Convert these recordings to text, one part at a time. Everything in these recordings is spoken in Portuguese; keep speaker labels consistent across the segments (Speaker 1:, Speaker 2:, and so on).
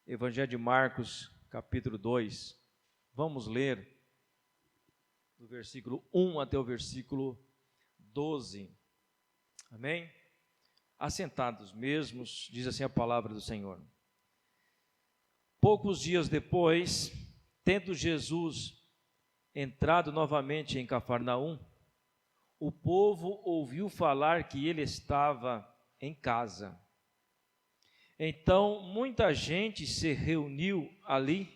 Speaker 1: Evangelho de Marcos, capítulo 2. Vamos ler do versículo 1 até o versículo 12. Amém? Assentados mesmos, diz assim a palavra do Senhor. Poucos dias depois, tendo Jesus entrado novamente em Cafarnaum, o povo ouviu falar que ele estava em casa. Então, muita gente se reuniu ali,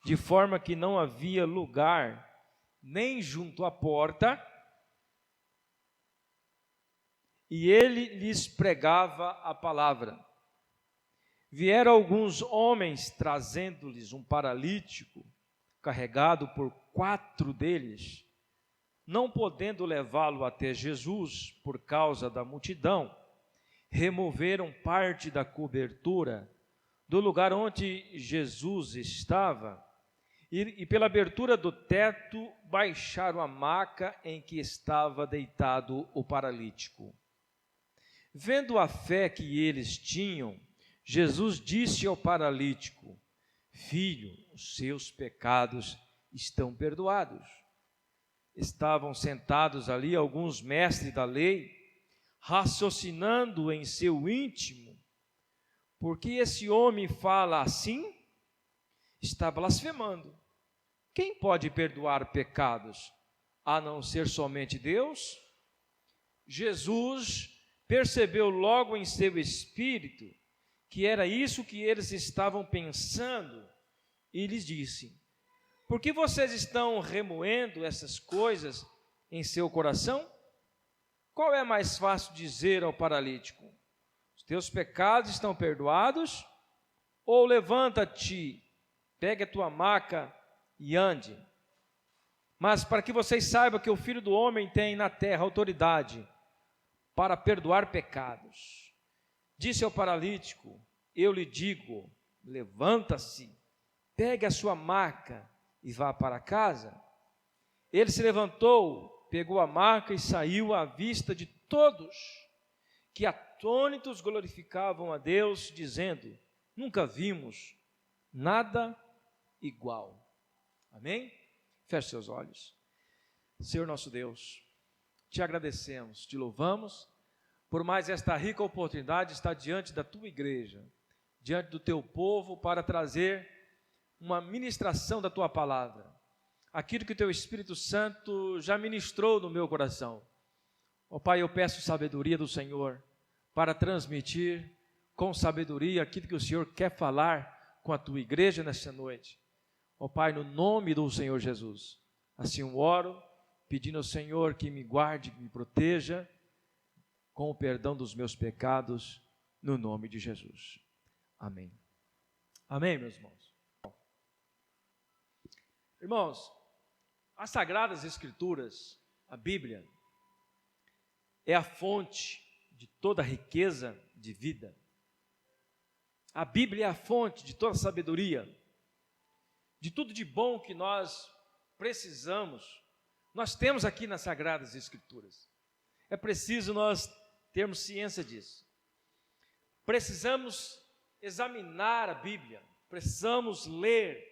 Speaker 1: de forma que não havia lugar nem junto à porta, e ele lhes pregava a palavra. Vieram alguns homens trazendo-lhes um paralítico, carregado por 4 deles. Não podendo levá-lo até Jesus por causa da multidão, removeram parte da cobertura do lugar onde Jesus estava e pela abertura do teto baixaram a maca em que estava deitado o paralítico. Vendo a fé que eles tinham, Jesus disse ao paralítico: Filho, os seus pecados estão perdoados. Estavam sentados ali alguns mestres da lei, raciocinando em seu íntimo: por que esse homem fala assim? Está blasfemando. Quem pode perdoar pecados, a não ser somente Deus? Jesus percebeu logo em seu espírito que era isso que eles estavam pensando e lhes disse: por que vocês estão remoendo essas coisas em seu coração? Qual é mais fácil dizer ao paralítico: os teus pecados estão perdoados? Ou levanta-te, pegue a tua maca e ande? Mas para que vocês saibam que o Filho do Homem tem na terra autoridade para perdoar pecados, disse ao paralítico: eu lhe digo, levanta-se, pegue a sua maca e vá para casa. Ele se levantou, pegou a maca e saiu à vista de todos, que atônitos glorificavam a Deus, dizendo: nunca vimos nada igual. Amém? Feche seus olhos. Senhor nosso Deus, te agradecemos, te louvamos por mais esta rica oportunidade de estar diante da tua igreja, diante do teu povo, para trazer uma ministração da tua palavra, aquilo que o teu Espírito Santo já ministrou no meu coração. Ó Pai, eu peço sabedoria do Senhor para transmitir com sabedoria aquilo que o Senhor quer falar com a tua igreja nesta noite. Ó Pai, no nome do Senhor Jesus, assim eu oro, pedindo ao Senhor que me guarde, que me proteja, com o perdão dos meus pecados, no nome de Jesus. Amém. Amém, meus irmãos. Irmãos, as Sagradas Escrituras, a Bíblia, é a fonte de toda riqueza de vida. A Bíblia é a fonte de toda sabedoria, de tudo de bom que nós precisamos. Nós temos aqui nas Sagradas Escrituras. É preciso nós termos ciência disso. Precisamos examinar a Bíblia, precisamos ler,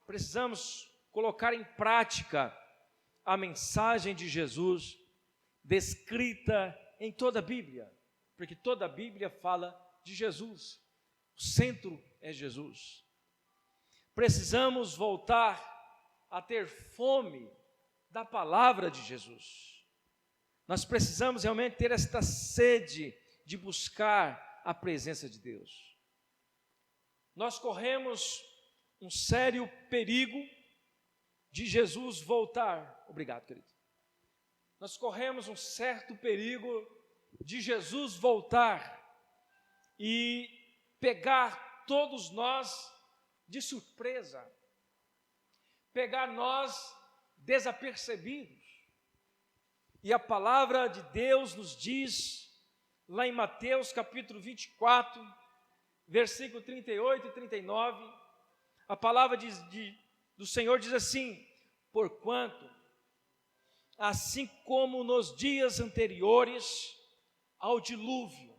Speaker 1: precisamos colocar em prática a mensagem de Jesus descrita em toda a Bíblia, porque toda a Bíblia fala de Jesus, o centro é Jesus. Precisamos voltar a ter fome da palavra de Jesus. Nós precisamos realmente ter esta sede de buscar a presença de Deus. Nós corremos um sério perigo de Jesus voltar. Obrigado, querido. Nós corremos um certo perigo de Jesus voltar e pegar todos nós de surpresa, pegar nós desapercebidos. E a palavra de Deus nos diz, lá em Mateus capítulo 24, versículo 38 e 39, a palavra do Senhor diz assim: porquanto, assim como nos dias anteriores ao dilúvio,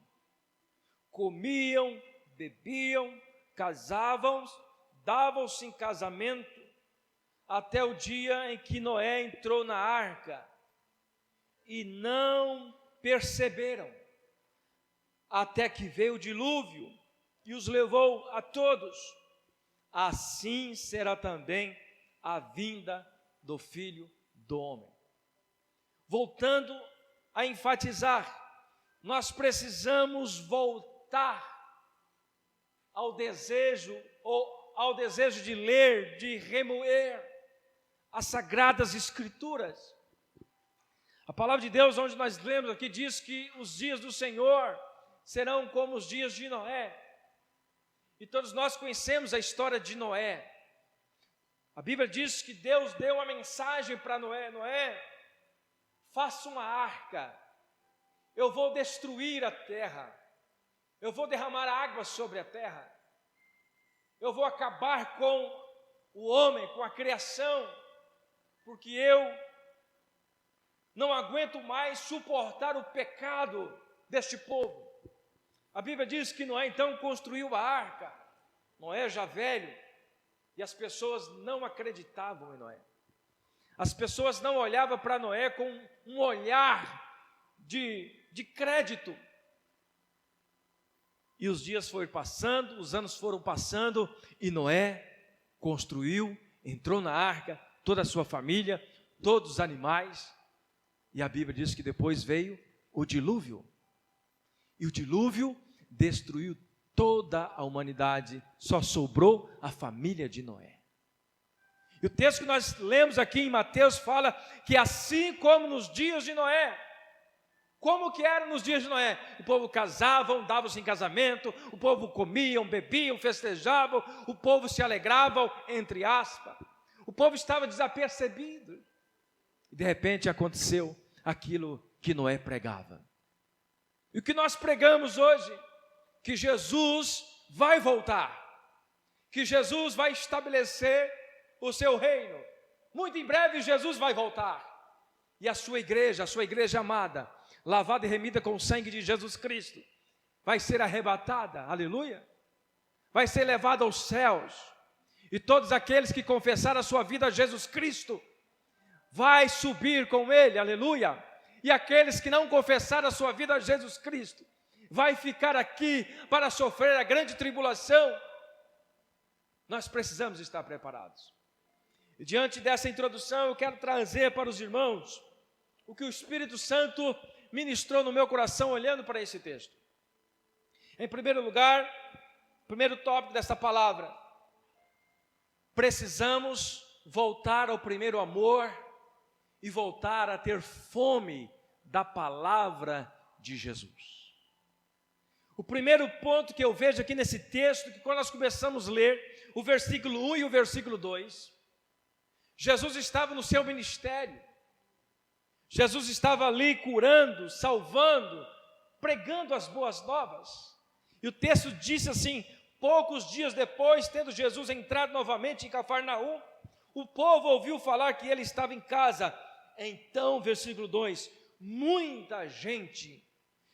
Speaker 1: comiam, bebiam, casavam, davam-se em casamento, até o dia em que Noé entrou na arca, e não perceberam, até que veio o dilúvio, e os levou a todos. Assim será também a vinda do Filho do Homem. Voltando a enfatizar, nós precisamos voltar ao desejo de ler, de remoer as Sagradas Escrituras. A palavra de Deus, onde nós lemos aqui, diz que os dias do Senhor serão como os dias de Noé. E todos nós conhecemos a história de Noé. A Bíblia diz que Deus deu uma mensagem para Noé: Noé, faça uma arca, eu vou destruir a terra, eu vou derramar água sobre a terra, eu vou acabar com o homem, com a criação, porque eu não aguento mais suportar o pecado deste povo. A Bíblia diz que Noé então construiu a arca, Noé já velho, e as pessoas não acreditavam em Noé. As pessoas não olhavam para Noé com um olhar de crédito. E os dias foram passando, os anos foram passando, e Noé construiu, entrou na arca, toda a sua família, todos os animais, e a Bíblia diz que depois veio o dilúvio, e o dilúvio destruiu toda a humanidade, só sobrou a família de Noé. E o texto que nós lemos aqui em Mateus fala que assim como nos dias de Noé, como que era nos dias de Noé? O povo casavam, davam-se em casamento, o povo comiam, bebiam, festejavam, o povo se alegrava, entre aspas, o povo estava desapercebido, e de repente aconteceu aquilo que Noé pregava. E o que nós pregamos hoje? Que Jesus vai voltar, que Jesus vai estabelecer o seu reino. Muito em breve Jesus vai voltar, e a sua igreja amada, lavada e remida com o sangue de Jesus Cristo, vai ser arrebatada, aleluia, vai ser levada aos céus, e todos aqueles que confessaram a sua vida a Jesus Cristo, vai subir com ele, aleluia, e aqueles que não confessaram a sua vida a Jesus Cristo, vai ficar aqui para sofrer a grande tribulação. Nós precisamos estar preparados. E diante dessa introdução, eu quero trazer para os irmãos o que o Espírito Santo ministrou no meu coração olhando para esse texto. Em primeiro lugar, primeiro tópico dessa palavra: precisamos voltar ao primeiro amor e voltar a ter fome da palavra de Jesus. O primeiro ponto que eu vejo aqui nesse texto, que quando nós começamos a ler o versículo 1 e o versículo 2, Jesus estava no seu ministério, Jesus estava ali curando, salvando, pregando as boas novas, e o texto diz assim: poucos dias depois, tendo Jesus entrado novamente em Cafarnaum, o povo ouviu falar que ele estava em casa. Então, versículo 2, muita gente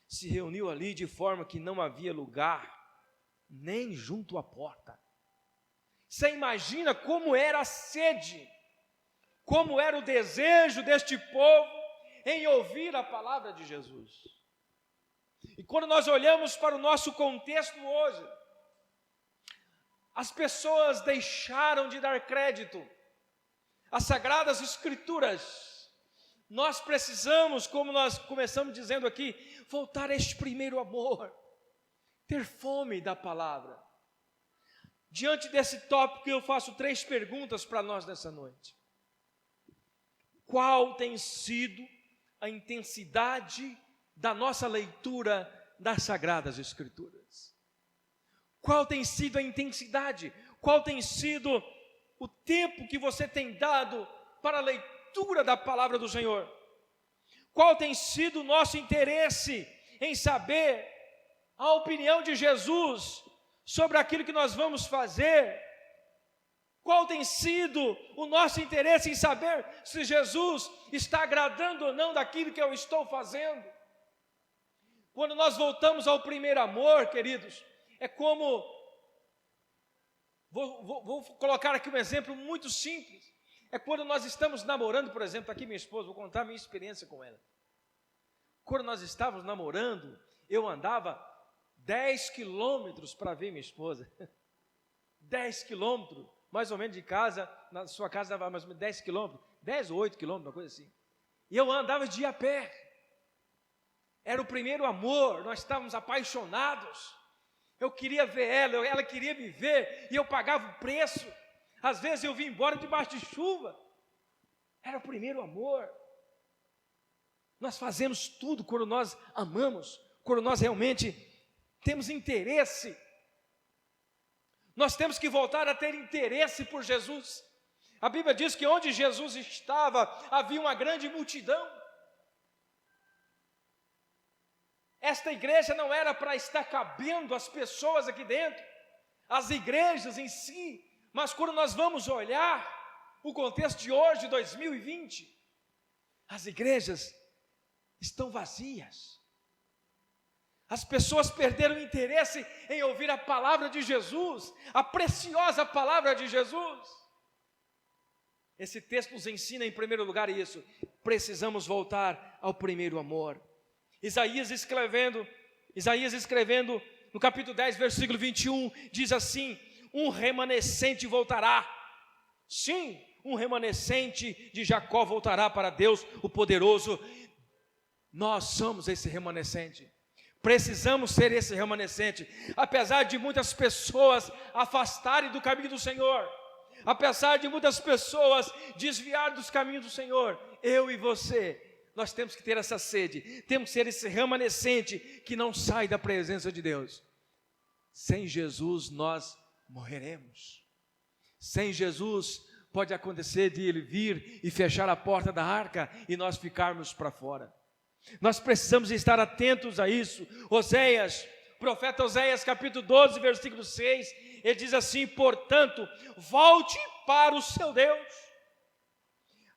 Speaker 1: se reuniu ali, de forma que não havia lugar, nem junto à porta. Você imagina como era a sede, como era o desejo deste povo em ouvir a palavra de Jesus. E quando nós olhamos para o nosso contexto hoje, as pessoas deixaram de dar crédito às Sagradas Escrituras. Nós precisamos, como nós começamos dizendo aqui, voltar a este primeiro amor, ter fome da palavra. Diante desse tópico, eu faço 3 perguntas para nós nessa noite. Qual tem sido a intensidade da nossa leitura das Sagradas Escrituras? Qual tem sido a intensidade? Qual tem sido o tempo que você tem dado para a leitura da palavra do Senhor? Qual tem sido o nosso interesse em saber a opinião de Jesus sobre aquilo que nós vamos fazer? Qual tem sido o nosso interesse em saber se Jesus está agradando ou não daquilo que eu estou fazendo? Quando nós voltamos ao primeiro amor, queridos, é como Vou colocar aqui um exemplo muito simples. É quando nós estamos namorando, por exemplo, aqui minha esposa, vou contar a minha experiência com ela. Quando nós estávamos namorando, eu andava 10 quilômetros para ver minha esposa. 10 quilômetros, mais ou menos de casa, na sua casa dava mais ou menos 10 quilômetros, 10 ou 8 quilômetros, uma coisa assim. E eu andava de ir a pé. Era o primeiro amor, nós estávamos apaixonados. Eu queria ver ela queria me ver, e eu pagava o preço. Às vezes eu vim embora debaixo de chuva. Era o primeiro amor. Nós fazemos tudo quando nós amamos, quando nós realmente temos interesse. Nós temos que voltar a ter interesse por Jesus. A Bíblia diz que onde Jesus estava, havia uma grande multidão. Esta igreja não era para estar cabendo as pessoas aqui dentro, as igrejas em si, mas quando nós vamos olhar o contexto de hoje, 2020, as igrejas estão vazias. As pessoas perderam interesse em ouvir a palavra de Jesus, a preciosa palavra de Jesus. Esse texto nos ensina em primeiro lugar isso, precisamos voltar ao primeiro amor. Isaías escrevendo no capítulo 10, versículo 21, diz assim: um remanescente voltará. Sim, um remanescente de Jacó voltará para Deus, o poderoso. Nós somos esse remanescente. Precisamos ser esse remanescente. Apesar de muitas pessoas afastarem do caminho do Senhor, apesar de muitas pessoas desviarem dos caminhos do Senhor, eu e você, nós temos que ter essa sede, temos que ser esse remanescente que não sai da presença de Deus. Sem Jesus nós morreremos. Sem Jesus pode acontecer de Ele vir e fechar a porta da arca e nós ficarmos para fora. Nós precisamos estar atentos a isso. Profeta Oséias capítulo 12, versículo 6, ele diz assim: portanto, volte para o seu Deus,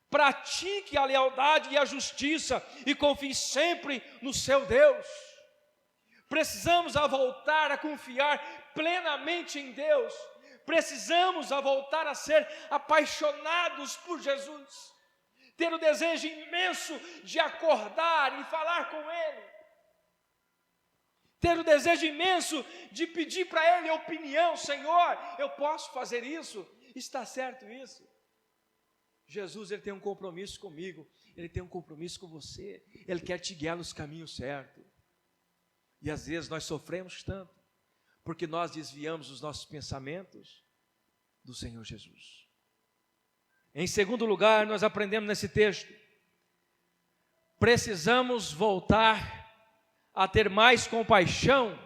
Speaker 1: pratique a lealdade e a justiça e confie sempre no seu Deus. Precisamos voltar a confiar plenamente em Deus. Precisamos voltar a ser apaixonados por Jesus, ter o desejo imenso de acordar e falar com Ele, ter o desejo imenso de pedir para Ele opinião. Senhor, eu posso fazer isso? Está certo isso? Jesus, Ele tem um compromisso comigo, Ele tem um compromisso com você, Ele quer te guiar nos caminhos certos. E às vezes nós sofremos tanto, porque nós desviamos os nossos pensamentos do Senhor Jesus. Em segundo lugar, nós aprendemos nesse texto, precisamos voltar a ter mais compaixão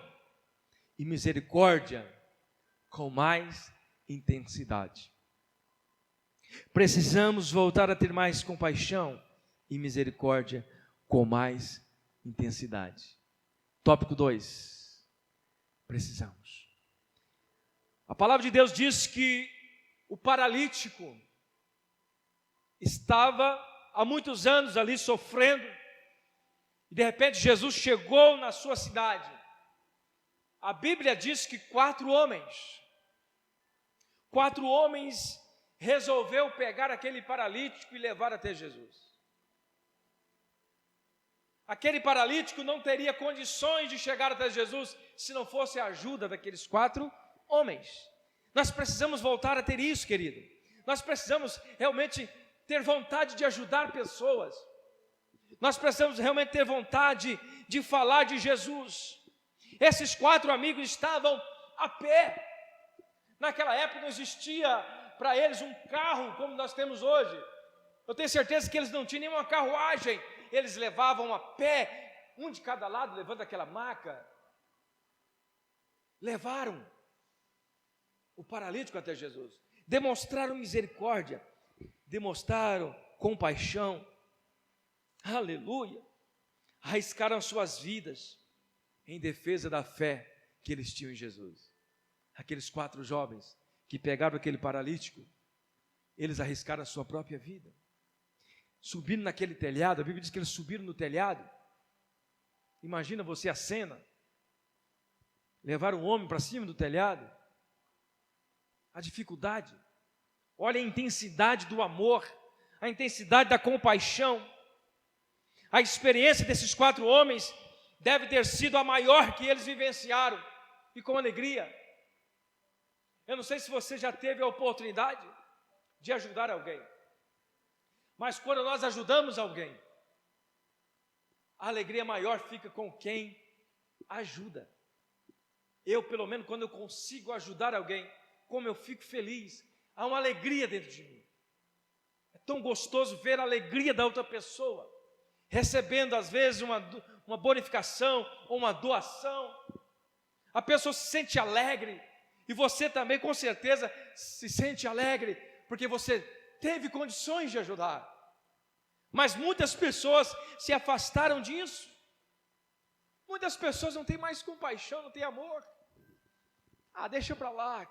Speaker 1: e misericórdia com mais intensidade. Precisamos voltar a ter mais compaixão e misericórdia com mais intensidade. Tópico 2. Precisamos. A palavra de Deus diz que o paralítico estava há muitos anos ali sofrendo, e de repente Jesus chegou na sua cidade. A Bíblia diz que 4 homens resolveu pegar aquele paralítico e levar até Jesus. Aquele paralítico não teria condições de chegar até Jesus se não fosse a ajuda daqueles 4 homens. Nós precisamos voltar a ter isso, querido. Nós precisamos realmente ter vontade de ajudar pessoas. Nós precisamos realmente ter vontade de falar de Jesus. Esses 4 amigos estavam a pé. Naquela época não existia para eles um carro como nós temos hoje. Eu tenho certeza que eles não tinham nenhuma carruagem. Eles levavam a pé, um de cada lado, levando aquela maca. Levaram o paralítico até Jesus. Demonstraram misericórdia, demonstraram compaixão. Aleluia. Arriscaram suas vidas em defesa da fé que eles tinham em Jesus. Aqueles 4 jovens que pegaram aquele paralítico, eles arriscaram a sua própria vida. Subindo naquele telhado, a Bíblia diz que eles subiram no telhado. Imagina você a cena. Levaram um homem para cima do telhado. a dificuldade. Olha a intensidade do amor, a intensidade da compaixão. A experiência desses 4 homens deve ter sido a maior que eles vivenciaram, e com alegria. Eu não sei se você já teve a oportunidade de ajudar alguém, mas quando nós ajudamos alguém, a alegria maior fica com quem ajuda. Eu, pelo menos, quando eu consigo ajudar alguém, como eu fico feliz, há uma alegria dentro de mim. É tão gostoso ver a alegria da outra pessoa, recebendo às vezes uma bonificação ou uma doação. A pessoa se sente alegre, e você também com certeza se sente alegre, porque você teve condições de ajudar. Mas muitas pessoas se afastaram disso. Muitas pessoas não têm mais compaixão, não têm amor. Deixa para lá,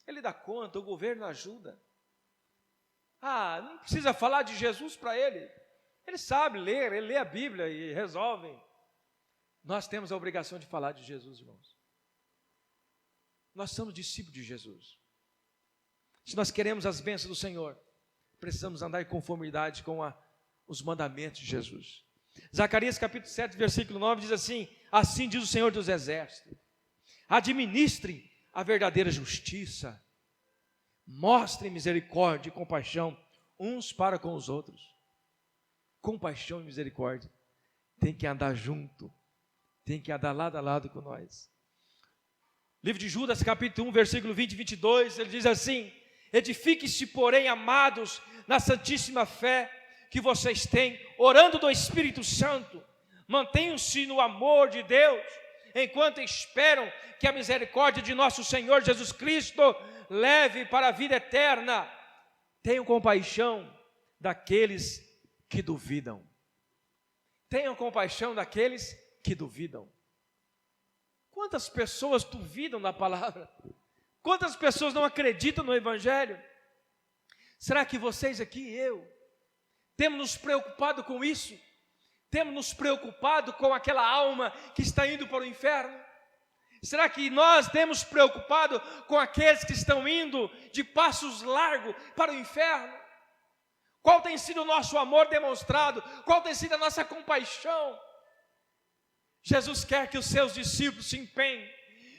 Speaker 1: ele dá conta, o governo ajuda. Não precisa falar de Jesus para ele. Ele sabe ler, ele lê a Bíblia e resolve. Nós temos a obrigação de falar de Jesus, irmãos. Nós somos discípulos de Jesus. Se nós queremos as bênçãos do Senhor, precisamos andar em conformidade com os mandamentos de Jesus. Zacarias capítulo 7, versículo 9 diz assim: assim diz o Senhor dos Exércitos, administrem a verdadeira justiça, mostrem misericórdia e compaixão uns para com os outros. Compaixão e misericórdia tem que andar junto, tem que andar lado a lado com nós. Livro de Judas capítulo 1, versículo 20 e 22, ele diz assim: edifiquem-se, porém, amados, na santíssima fé que vocês têm, orando do Espírito Santo, mantenham-se no amor de Deus, enquanto esperam que a misericórdia de nosso Senhor Jesus Cristo leve para a vida eterna. Tenham compaixão daqueles que duvidam. Tenham compaixão daqueles que duvidam. Quantas pessoas duvidam da palavra? Quantas pessoas não acreditam no Evangelho? Será que vocês aqui e eu temos nos preocupado com isso? Temos nos preocupado com aquela alma que está indo para o inferno? Será que nós temos preocupado com aqueles que estão indo de passos largos para o inferno? Qual tem sido o nosso amor demonstrado? Qual tem sido a nossa compaixão? Jesus quer que os seus discípulos se empenhem.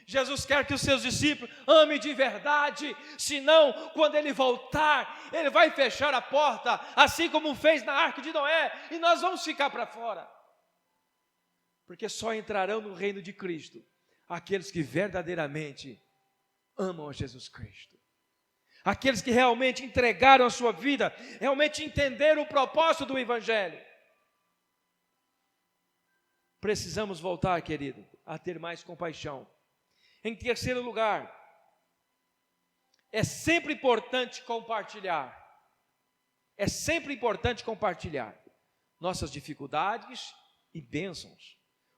Speaker 1: Jesus quer que os seus discípulos amem de verdade, senão, quando ele voltar, ele vai fechar a porta, assim como fez na Arca de Noé, e nós vamos ficar para fora. Porque só entrarão no reino de Cristo aqueles que verdadeiramente amam a Jesus Cristo. Aqueles que realmente entregaram a sua vida, realmente entenderam o propósito do Evangelho. Precisamos voltar, querido, a ter mais compaixão. Em terceiro lugar, é sempre importante compartilhar. É sempre importante compartilhar nossas dificuldades e bênçãos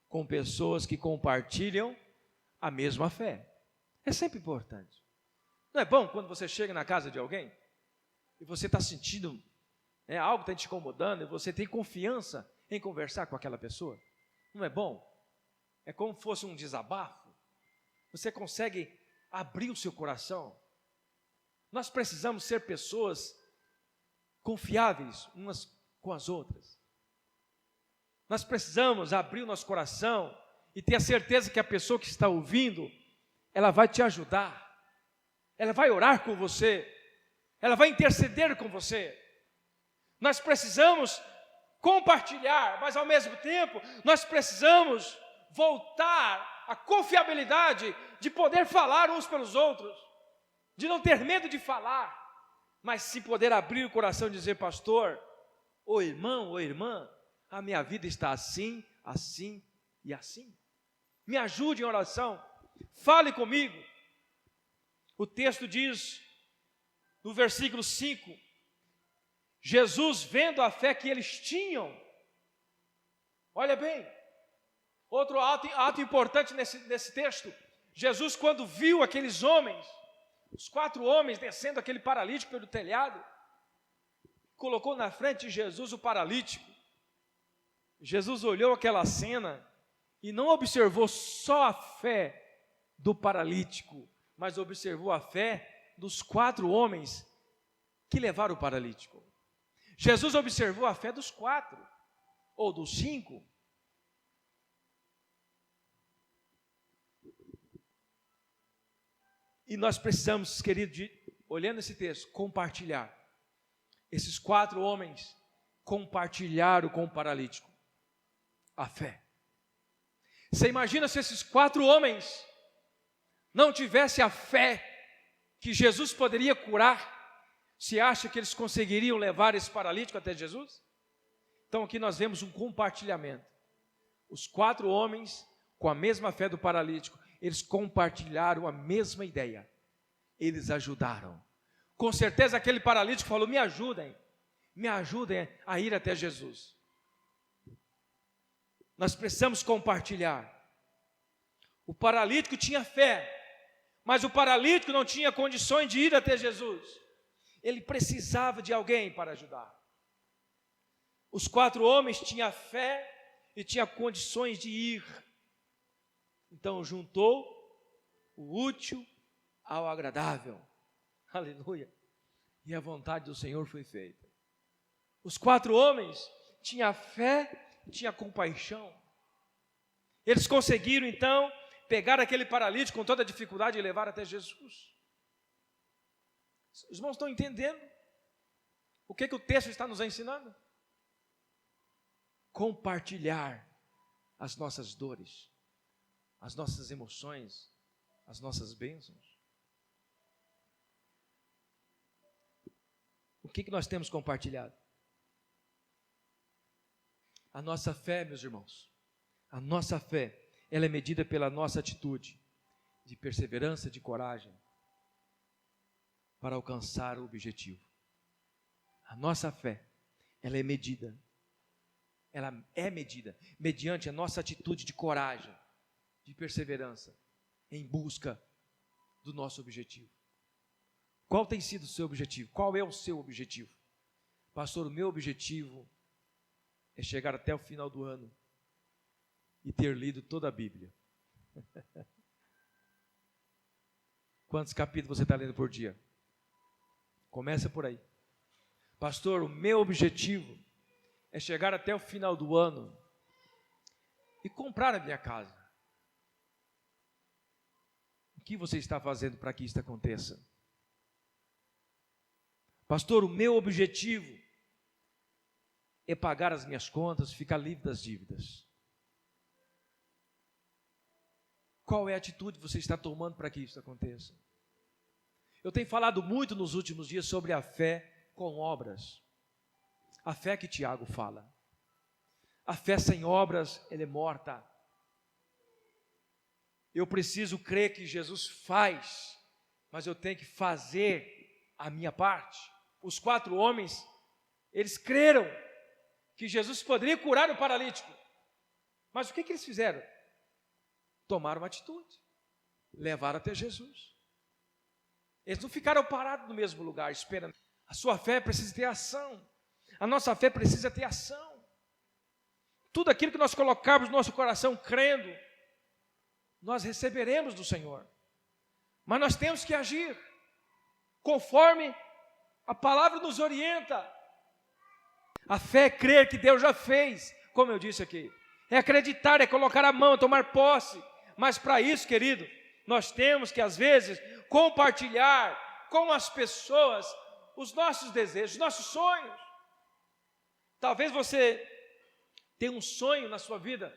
Speaker 1: com pessoas que compartilham a mesma fé. É sempre importante. Não é bom quando você chega na casa de alguém e você está sentindo algo está te incomodando e você tem confiança em conversar com aquela pessoa? Não é bom? É como se fosse um desabafo. Você consegue abrir o seu coração. Nós precisamos ser pessoas confiáveis umas com as outras. Nós precisamos abrir o nosso coração e ter a certeza que a pessoa que está ouvindo, ela vai te ajudar. Ela vai orar com você. Ela vai interceder com você. Nós precisamos compartilhar, mas ao mesmo tempo, nós precisamos voltar à confiabilidade de poder falar uns pelos outros, de não ter medo de falar, mas se poder abrir o coração e dizer: pastor, ou irmão, ou irmã, a minha vida está assim, assim e assim. Me ajude em oração, fale comigo. O texto diz, no versículo 5, Jesus, vendo a fé que eles tinham, olha bem, outro ato importante nesse texto, Jesus, quando viu aqueles homens, os 4 homens descendo aquele paralítico pelo telhado, colocou na frente de Jesus o paralítico. Jesus olhou aquela cena e não observou só a fé do paralítico, mas observou a fé dos 4 homens que levaram o paralítico. Jesus observou a fé dos 4, ou dos 5. E nós precisamos, querido, olhando esse texto, compartilhar. Esses 4 homens compartilharam com o paralítico a fé. Você imagina se esses 4 homens não tivessem a fé que Jesus poderia curar? Você acha que eles conseguiriam levar esse paralítico até Jesus? Então aqui nós vemos um compartilhamento. Os 4 homens, com a mesma fé do paralítico, eles compartilharam a mesma ideia. Eles ajudaram. Com certeza aquele paralítico falou: me ajudem a ir até Jesus. Nós precisamos compartilhar. O paralítico tinha fé, mas o paralítico não tinha condições de ir até Jesus. Ele precisava de alguém para ajudar. Os 4 homens tinham fé e tinham condições de ir. Então juntou o útil ao agradável. Aleluia. E a vontade do Senhor foi feita. Os 4 homens tinham fé e tinham compaixão. Eles conseguiram então pegar aquele paralítico com toda a dificuldade e levar até Jesus. Os irmãos estão entendendo o que o texto está nos ensinando? Compartilhar as nossas dores, as nossas emoções, as nossas bênçãos. O que nós temos compartilhado? A nossa fé, meus irmãos, a nossa fé, ela é medida pela nossa atitude de perseverança, de coragem, para alcançar o objetivo. A nossa fé, ela é medida mediante a nossa atitude de coragem, de perseverança, em busca do nosso objetivo. Qual tem sido o seu objetivo? Qual é o seu objetivo? Pastor, o meu objetivo é chegar até o final do ano e ter lido toda a Bíblia. Quantos capítulos você está lendo por dia? Começa por aí. Pastor, o meu objetivo é chegar até o final do ano e comprar a minha casa. O que você está fazendo para que isso aconteça? Pastor, o meu objetivo é pagar as minhas contas, ficar livre das dívidas. Qual é a atitude que você está tomando para que isso aconteça? Eu tenho falado muito nos últimos dias sobre a fé com obras. A fé que Tiago fala. A fé sem obras, ela é morta. Eu preciso crer que Jesus faz, mas eu tenho que fazer a minha parte. Os 4 homens, eles creram que Jesus poderia curar o paralítico. Mas o que eles fizeram? Tomaram uma atitude. Levaram até Jesus. Eles não ficaram parados no mesmo lugar, esperando. A sua fé precisa ter ação. A nossa fé precisa ter ação. Tudo aquilo que nós colocarmos no nosso coração crendo, nós receberemos do Senhor. Mas nós temos que agir conforme a palavra nos orienta. A fé é crer que Deus já fez, como eu disse aqui. É acreditar, é colocar a mão, é tomar posse. Mas para isso, querido, nós temos que às vezes compartilhar com as pessoas os nossos desejos, os nossos sonhos. Talvez você tenha um sonho na sua vida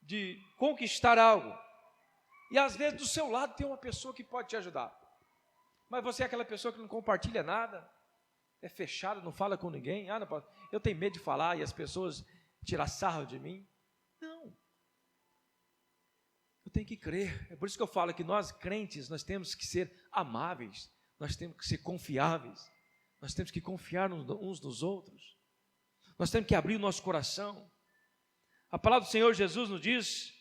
Speaker 1: de conquistar algo. E às vezes do seu lado tem uma pessoa que pode te ajudar. Mas você é aquela pessoa que não compartilha nada, é fechado, não fala com ninguém. Não, eu tenho medo de falar e as pessoas tirar sarro de mim. Não. Eu tenho que crer. É por isso que eu falo que nós crentes, nós temos que ser amáveis, nós temos que ser confiáveis, nós temos que confiar uns nos outros, nós temos que abrir o nosso coração. A palavra do Senhor Jesus nos diz,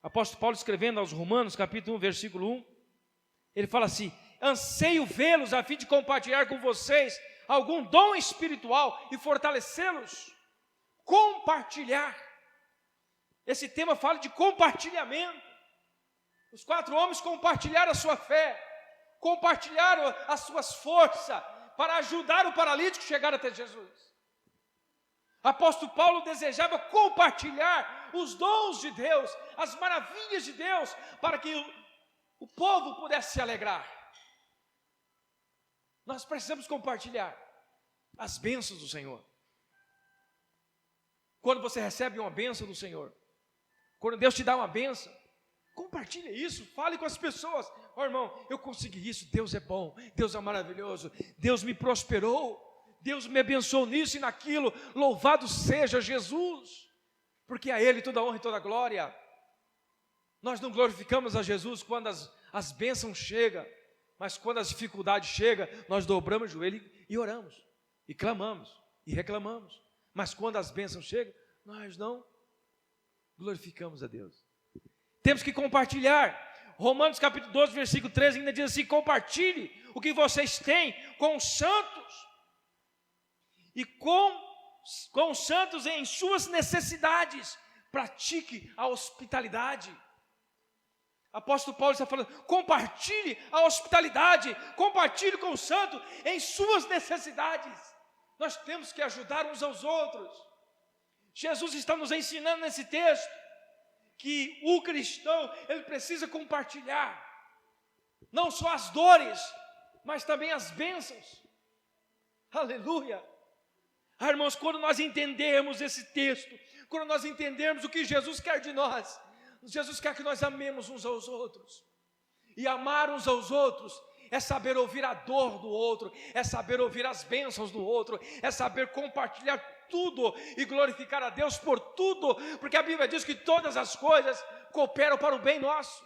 Speaker 1: apóstolo Paulo escrevendo aos Romanos, capítulo 1, versículo 1, ele fala assim: anseio vê-los a fim de compartilhar com vocês algum dom espiritual e fortalecê-los. Compartilhar. Esse tema fala de compartilhamento. Os 4 homens compartilharam a sua fé,
Speaker 2: compartilharam as suas forças para ajudar o paralítico a chegar até Jesus. Apóstolo Paulo desejava compartilhar os dons de Deus, as maravilhas de Deus, para que o povo pudesse se alegrar. Nós precisamos compartilhar as bênçãos do Senhor. Quando você recebe uma bênção do Senhor, quando Deus te dá uma bênção, compartilhe isso, fale com as pessoas. Irmão, eu consegui isso, Deus é bom, Deus é maravilhoso, Deus me prosperou, Deus me abençoou nisso e naquilo, louvado seja Jesus, porque a Ele toda honra e toda glória. Nós não glorificamos a Jesus quando as bênçãos chegam, mas quando as dificuldades chegam, nós dobramos o joelho e oramos, e clamamos, e reclamamos. Mas quando as bênçãos chegam, nós não glorificamos a Deus. Temos que compartilhar. Romanos capítulo 12, versículo 13 ainda diz assim: compartilhe o que vocês têm com os santos, e com os santos em suas necessidades, pratique a hospitalidade. Apóstolo Paulo está falando, compartilhe a hospitalidade, compartilhe com o santo em suas necessidades. Nós temos que ajudar uns aos outros. Jesus está nos ensinando nesse texto que o cristão, ele precisa compartilhar não só as dores, mas também as bênçãos. Aleluia! Irmãos, quando nós entendermos esse texto, quando nós entendermos o que Jesus quer de nós, Jesus quer que nós amemos uns aos outros. E amar uns aos outros é saber ouvir a dor do outro, é saber ouvir as bênçãos do outro, é saber compartilhar tudo e glorificar a Deus por tudo, porque a Bíblia diz que todas as coisas cooperam para o bem nosso.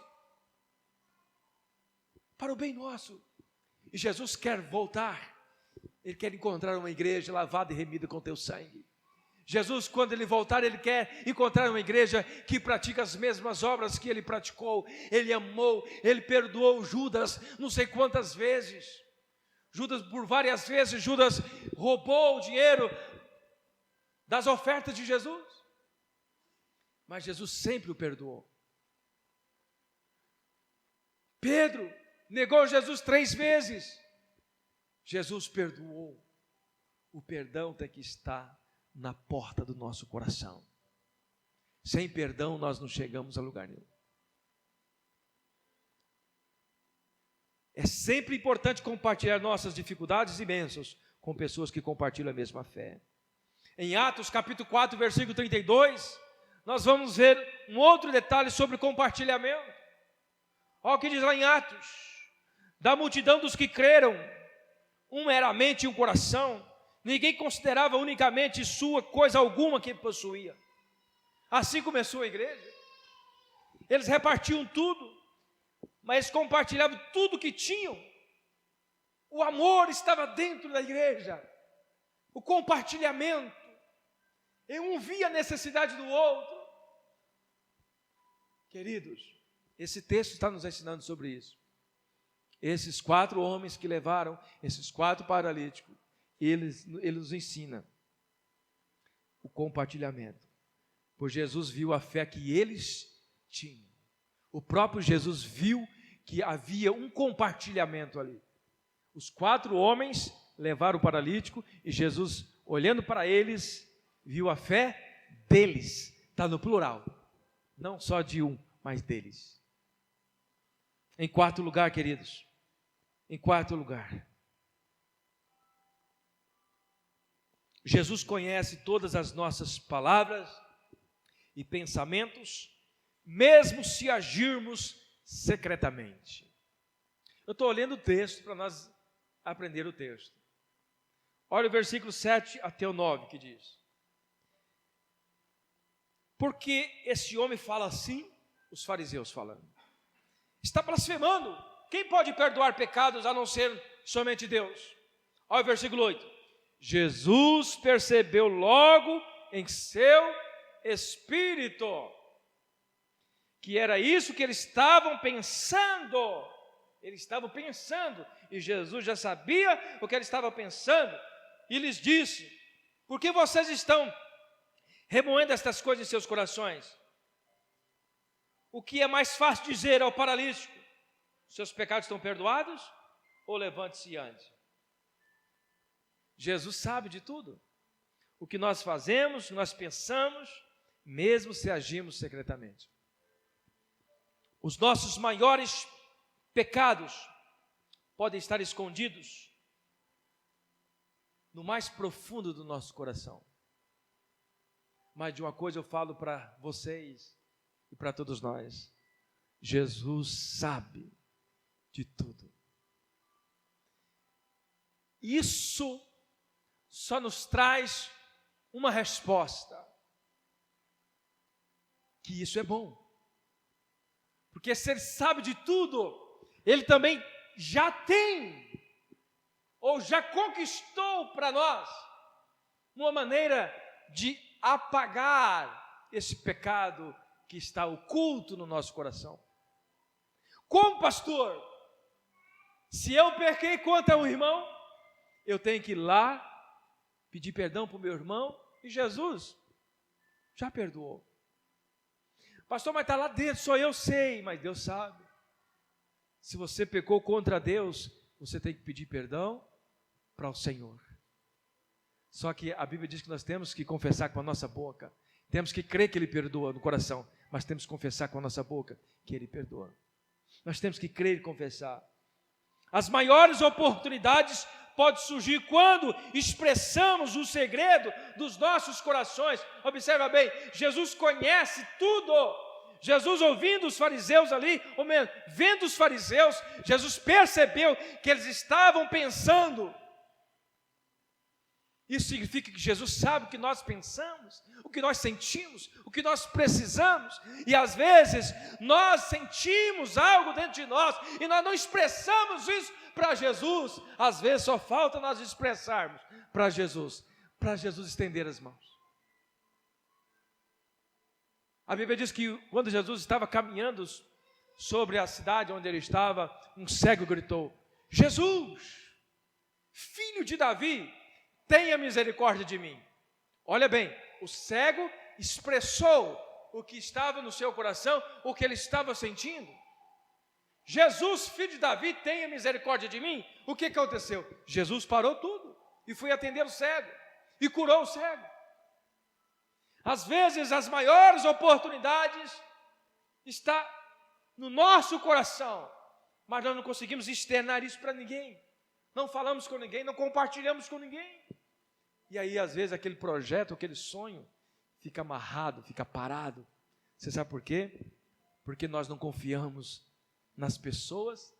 Speaker 2: Para o bem nosso. E Jesus quer voltar, Ele quer encontrar uma igreja lavada e remida com teu sangue. Jesus, quando Ele voltar, Ele quer encontrar uma igreja que pratica as mesmas obras que Ele praticou. Ele amou, Ele perdoou Judas não sei quantas vezes. Judas, por várias vezes, Judas roubou o dinheiro das ofertas de Jesus. Mas Jesus sempre o perdoou. Pedro negou Jesus 3 vezes. Jesus perdoou. O perdão tem que estar na porta do nosso coração. Sem perdão nós não chegamos a lugar nenhum. É sempre importante compartilhar nossas dificuldades e bênçãos com pessoas que compartilham a mesma fé. Em Atos capítulo 4, versículo 32, nós vamos ver um outro detalhe sobre compartilhamento. Olha o que diz lá em Atos: da multidão dos que creram, meramente um coração, ninguém considerava unicamente sua coisa alguma que possuía. Assim começou a igreja. Eles repartiam tudo, mas compartilhavam tudo que tinham. O amor estava dentro da igreja, o compartilhamento. E um via a necessidade do outro. Queridos, esse texto está nos ensinando sobre isso. Esses 4 homens que levaram esses 4 paralíticos, ele nos ensina o compartilhamento. Pois Jesus viu a fé que eles tinham. O próprio Jesus viu que havia um compartilhamento ali. Os 4 homens levaram o paralítico e Jesus, olhando para eles, viu a fé deles. Está no plural. Não só de um, mas deles. Em quarto lugar, queridos. Em quarto lugar. Jesus conhece todas as nossas palavras e pensamentos, mesmo se agirmos secretamente. Eu estou lendo o texto para nós aprender o texto. Olha o versículo 7 até o 9 que diz: porque esse homem fala assim, os fariseus falando, está blasfemando. Quem pode perdoar pecados a não ser somente Deus? Olha o versículo 8. Jesus percebeu logo em seu espírito que era isso que eles estavam pensando. Eles estavam pensando, e Jesus já sabia o que eles estavam pensando, e lhes disse: por que vocês estão remoendo estas coisas em seus corações? O que é mais fácil dizer ao paralítico: seus pecados estão perdoados?
Speaker 1: ou levante-se e ande. Jesus sabe de tudo. O que nós fazemos, o que nós pensamos, mesmo se agimos secretamente. Os nossos maiores pecados podem estar escondidos no mais profundo do nosso coração. Mas de uma coisa eu falo para vocês e para todos nós: Jesus sabe de tudo. Isso só nos traz uma resposta: que isso é bom. Porque se Ele sabe de tudo, Ele também já tem, ou já conquistou para nós, uma maneira de apagar esse pecado que está oculto no nosso coração. Como pastor, se eu pequei contra um irmão, eu tenho que ir lá, pedir perdão para o meu irmão, e Jesus já perdoou. Pastor, mas está lá dentro, só eu sei, mas Deus sabe. Se você pecou contra Deus, você tem que pedir perdão para o Senhor. Só que a Bíblia diz que nós temos que confessar com a nossa boca, temos que crer que Ele perdoa no coração, mas temos que confessar com a nossa boca que Ele perdoa. Nós temos que crer e confessar. As maiores oportunidades podem surgir quando expressamos o segredo dos nossos corações. Observa bem, Jesus conhece tudo. Jesus, ouvindo os fariseus ali, ou mesmo, vendo os fariseus, Jesus percebeu que eles estavam pensando. Isso significa que Jesus sabe o que nós pensamos, o que nós sentimos, o que nós precisamos. E às vezes nós sentimos algo dentro de nós e nós não expressamos isso para Jesus. Às vezes só falta nós expressarmos para Jesus estender as mãos. A Bíblia diz que quando Jesus estava caminhando sobre a cidade onde ele estava, um cego gritou: Jesus, filho de Davi, tenha misericórdia de mim. Olha bem, o cego expressou o que estava no seu coração, o que ele estava sentindo. Jesus, filho de Davi, tenha misericórdia de mim. O que aconteceu? Jesus parou tudo e foi atender o cego e curou o cego. Às vezes as maiores oportunidades estão no nosso coração, mas nós não conseguimos externar isso para ninguém. Não falamos com ninguém, não compartilhamos com ninguém. E aí, às vezes, aquele projeto, aquele sonho, fica amarrado, fica parado. Você sabe por quê? Porque nós não confiamos nas pessoas,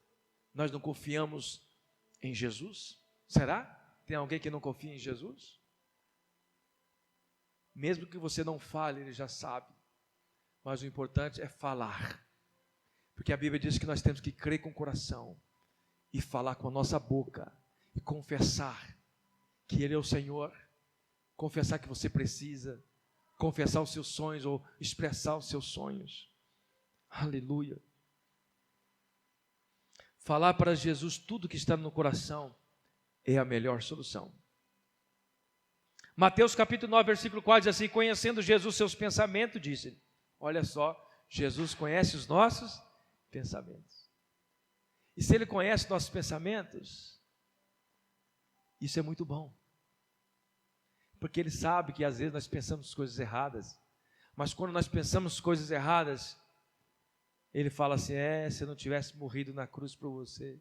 Speaker 1: nós não confiamos em Jesus. Será? Tem alguém que não confia em Jesus? Mesmo que você não fale, Ele já sabe. Mas o importante é falar. Porque a Bíblia diz que nós temos que crer com o coração e falar com a nossa boca e confessar que Ele é o Senhor, confessar que você precisa, confessar os seus sonhos ou expressar os seus sonhos. Aleluia. Falar para Jesus tudo que está no coração é a melhor solução. Mateus capítulo 9, versículo 4 diz assim: conhecendo Jesus seus pensamentos, disse-lhe. Olha só, Jesus conhece os nossos pensamentos. E se Ele conhece nossos pensamentos, isso é muito bom. Porque Ele sabe que às vezes nós pensamos coisas erradas. Mas quando nós pensamos coisas erradas, Ele fala assim: se eu não tivesse morrido na cruz por você,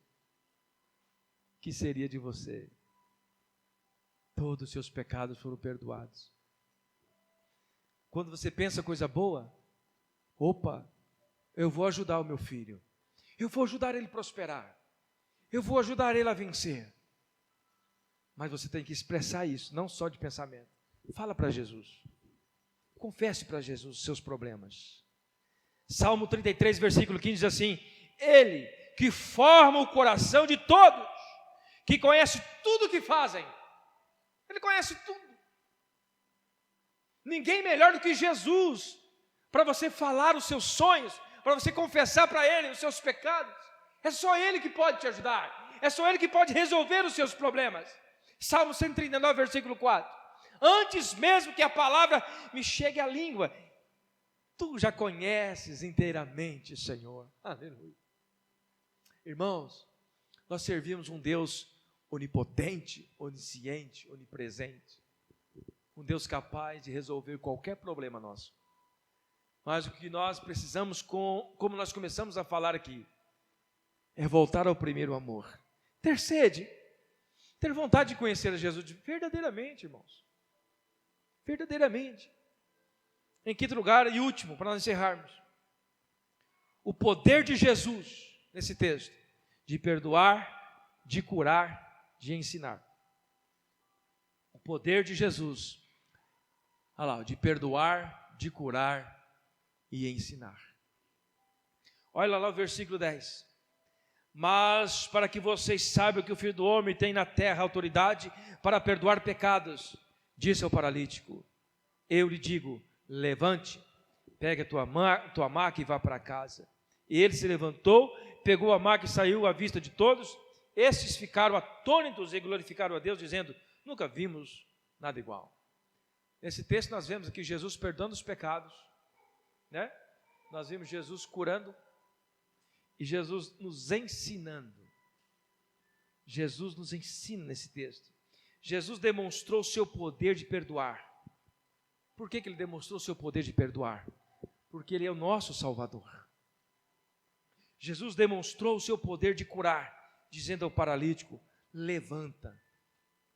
Speaker 1: o que seria de você? Todos os seus pecados foram perdoados. Quando você pensa coisa boa, opa, eu vou ajudar o meu filho. Eu vou ajudar ele a prosperar. Eu vou ajudar ele a vencer. Mas você tem que expressar isso, não só de pensamento. Fala para Jesus. Confesse para Jesus os seus problemas. Salmo 33, versículo 15 diz assim: Ele que forma o coração de todos, que conhece tudo o que fazem. Ele conhece tudo. Ninguém melhor do que Jesus para você falar os seus sonhos, para você confessar para Ele os seus pecados. É só Ele que pode te ajudar. É só Ele que pode resolver os seus problemas. Salmo 139, versículo 4. Antes mesmo que a palavra me chegue à língua, Tu já conheces inteiramente, Senhor. Aleluia. Irmãos,
Speaker 2: Nós servimos um Deus onipotente, onisciente, onipresente. Um Deus capaz de resolver qualquer problema nosso. Mas o que nós precisamos, como nós começamos a falar aqui, é voltar ao primeiro amor. Ter sede, ter vontade de conhecer a Jesus verdadeiramente, irmãos. Verdadeiramente. Em quinto lugar e último, para nós encerrarmos, o poder de Jesus, nesse texto, de perdoar, de curar, de ensinar. O poder de Jesus, olha lá, de perdoar, de curar e ensinar. Olha lá o versículo 10. Mas para que vocês saibam que o Filho do Homem tem na terra autoridade para perdoar pecados, disse ao paralítico, eu lhe digo, levante, pegue a tua maca e vá para casa. E ele se levantou, pegou a maca e saiu à vista de todos. Estes ficaram atônitos e glorificaram a Deus, dizendo, nunca vimos nada igual. Nesse texto nós vemos aqui Jesus perdoando os pecados, né? Nós vimos Jesus curando e Jesus nos ensinando. Jesus nos ensina nesse texto. Jesus demonstrou o seu poder de perdoar. Por que ele demonstrou o seu poder de perdoar? Porque ele é o nosso Salvador. Jesus demonstrou o seu poder de curar, dizendo ao paralítico, levanta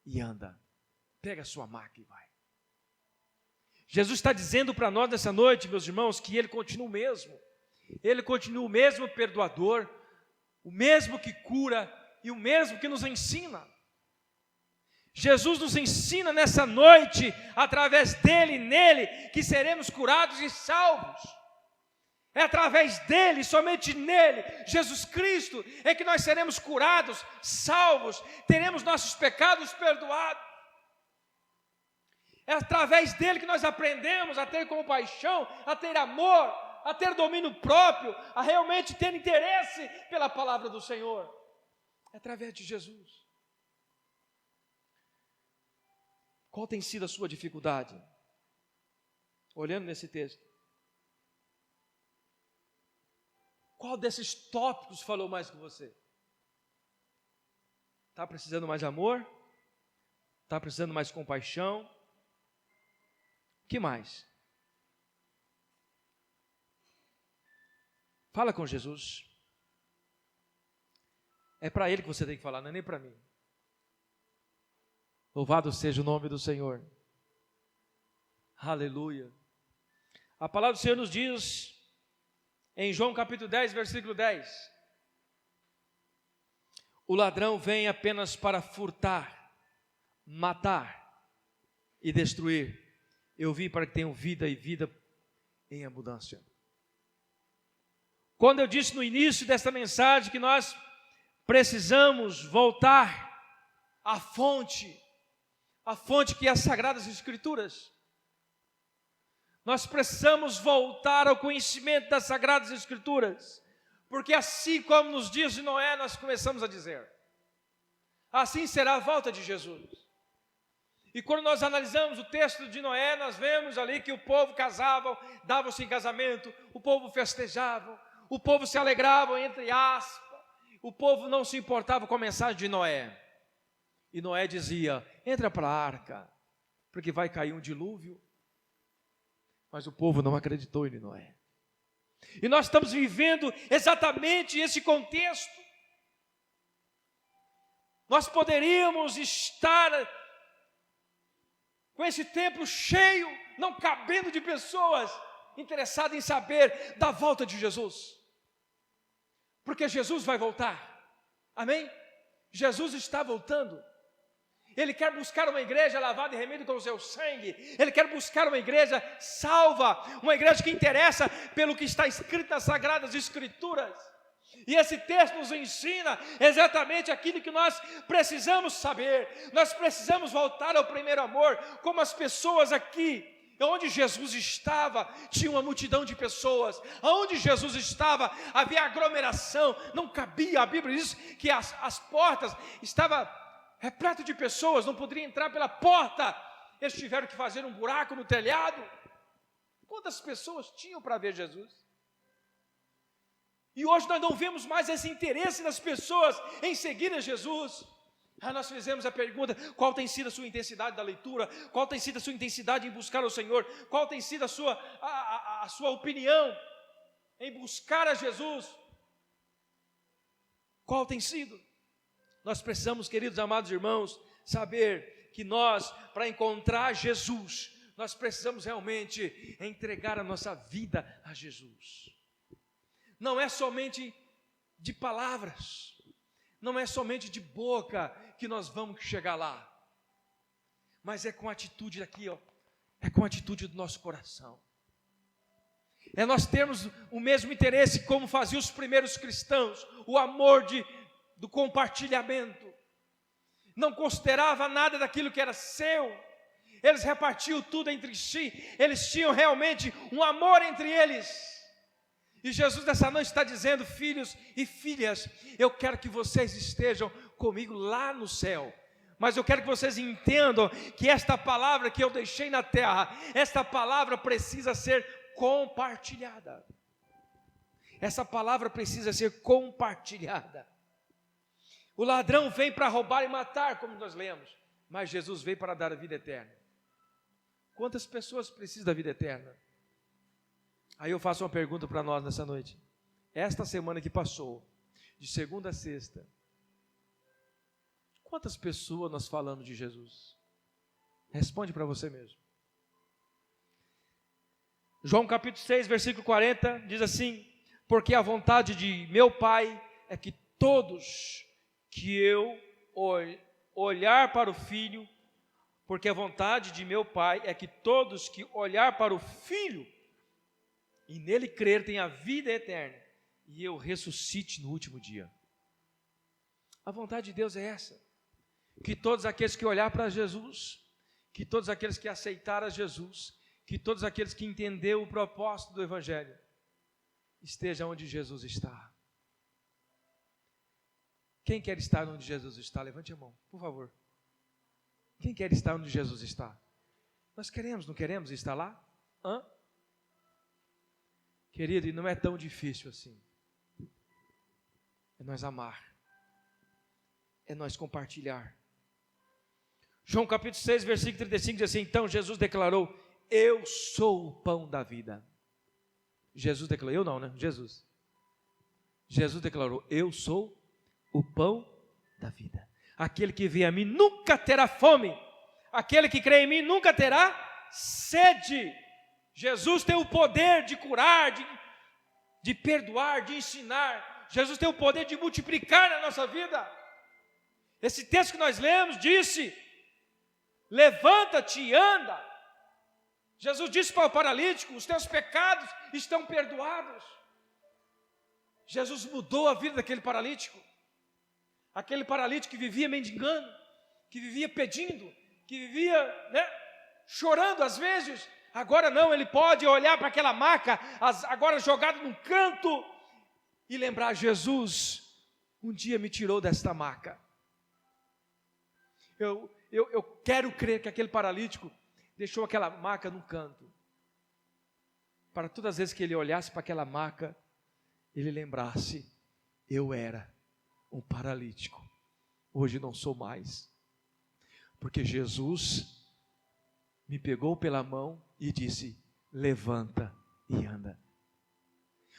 Speaker 2: e anda, pega a sua maca e vai. Jesus está dizendo para nós nessa noite, meus irmãos, que Ele continua o mesmo. Ele continua o mesmo perdoador, o mesmo que cura e o mesmo que nos ensina. Jesus nos ensina nessa noite, através dele e nele, que seremos curados e salvos. É através dele, somente nele, Jesus Cristo, é que nós seremos curados, salvos, teremos nossos pecados perdoados. É através dele que nós aprendemos a ter compaixão, a ter amor, a ter domínio próprio, a realmente ter interesse pela palavra do Senhor. É através de Jesus. Qual tem sido a sua dificuldade? Olhando nesse texto. Qual desses tópicos falou mais com você? Está precisando mais amor? Está precisando mais compaixão? O que mais? Fala com Jesus. É para Ele que você tem que falar, não é nem para mim. Louvado seja o nome do Senhor. Aleluia. A palavra do Senhor nos diz, em João capítulo 10, versículo 10. O ladrão vem apenas para furtar, matar e destruir. Eu vim para que tenham vida e vida em abundância. Quando eu disse no início desta mensagem que nós precisamos voltar à fonte que é as Sagradas Escrituras. Nós precisamos voltar ao conhecimento das Sagradas Escrituras, porque assim como nos dias de Noé, nós começamos a dizer, assim será a volta de Jesus. E quando nós analisamos o texto de Noé, nós vemos ali que o povo casava, dava-se em casamento, o povo festejava, o povo se alegrava, entre aspas, o povo não se importava com a mensagem de Noé. E Noé dizia, entra para a arca, porque vai cair um dilúvio. Mas o povo não acreditou em Noé. E nós estamos vivendo exatamente esse contexto. Nós poderíamos estar com esse templo cheio, não cabendo de pessoas interessadas em saber da volta de Jesus. Porque Jesus vai voltar. Amém? Jesus está voltando. Ele quer buscar uma igreja lavada e remida com o seu sangue. Ele quer buscar uma igreja salva, uma igreja que interessa pelo que está escrito nas Sagradas Escrituras. E esse texto nos ensina exatamente aquilo que nós precisamos saber. Nós precisamos voltar ao primeiro amor, como as pessoas aqui. Onde Jesus estava, tinha uma multidão de pessoas. Onde Jesus estava, havia aglomeração, não cabia. A Bíblia diz que as portas estavam repleto de pessoas, não poderia entrar pela porta. Eles tiveram que fazer um buraco no telhado. Quantas pessoas tinham para ver Jesus? 3 E hoje nós não vemos mais esse interesse das pessoas em seguir a Jesus. Nós fizemos a pergunta: qual tem sido a sua intensidade da leitura? Qual tem sido a sua intensidade em buscar o Senhor? Qual tem sido a sua opinião em buscar a Jesus? Qual tem sido? Nós precisamos, queridos amados irmãos, saber que nós, para encontrar Jesus, nós precisamos realmente entregar a nossa vida a Jesus. Não é somente de palavras, não é somente de boca que nós vamos chegar lá, mas é com atitude aqui, ó, é com atitude do nosso coração. É nós termos o mesmo interesse como faziam os primeiros cristãos, o amor do compartilhamento. Não considerava nada daquilo que era seu, eles repartiam tudo entre si, eles tinham realmente um amor entre eles. E Jesus nessa noite está dizendo: filhos e filhas, eu quero que vocês estejam comigo lá no céu, mas eu quero que vocês entendam que esta palavra que eu deixei na terra, esta palavra precisa ser compartilhada. Essa palavra precisa ser compartilhada. O ladrão vem para roubar e matar, como nós lemos, mas Jesus veio para dar a vida eterna. Quantas pessoas precisam da vida eterna? Aí eu faço uma pergunta para nós nessa noite. Esta semana que passou, de segunda a sexta, quantas pessoas nós falamos de Jesus? Responde para você mesmo. João capítulo 6, versículo 40, diz assim: porque a vontade de meu Pai é que todos que eu olhar para o Filho, porque a vontade de meu Pai é que todos que olhar para o Filho e nele crer tenham a vida eterna, e eu ressuscite no último dia. A vontade de Deus é essa, que todos aqueles que olhar para Jesus, que todos aqueles que aceitaram a Jesus, que todos aqueles que entenderam o propósito do Evangelho, esteja onde Jesus está. Quem quer estar onde Jesus está? Levante a mão, por favor. Quem quer estar onde Jesus está? Nós queremos, não queremos estar lá? Querido, e não é tão difícil assim. É nós amar, é nós compartilhar. João capítulo 6, versículo 35 diz assim: então Jesus declarou: eu sou o pão da vida. Jesus declarou, eu não, né? Jesus declarou: eu sou o pão da vida. Aquele que vem a mim nunca terá fome, aquele que crê em mim nunca terá sede. Jesus tem o poder de curar, de perdoar, de ensinar. Jesus tem o poder de multiplicar na nossa vida. Esse texto que nós lemos disse: levanta-te e anda. Jesus disse para o paralítico: os teus pecados estão perdoados. Jesus mudou a vida daquele paralítico. Aquele paralítico que vivia mendigando, que vivia pedindo, que vivia chorando às vezes. Agora não, ele pode olhar para aquela maca, agora jogada num canto, e lembrar: Jesus um dia me tirou desta maca. Eu quero crer que aquele paralítico deixou aquela maca num canto, para todas as vezes que ele olhasse para aquela maca, ele lembrasse: eu era um paralítico, hoje não sou mais, porque Jesus me pegou pela mão e disse: levanta e anda.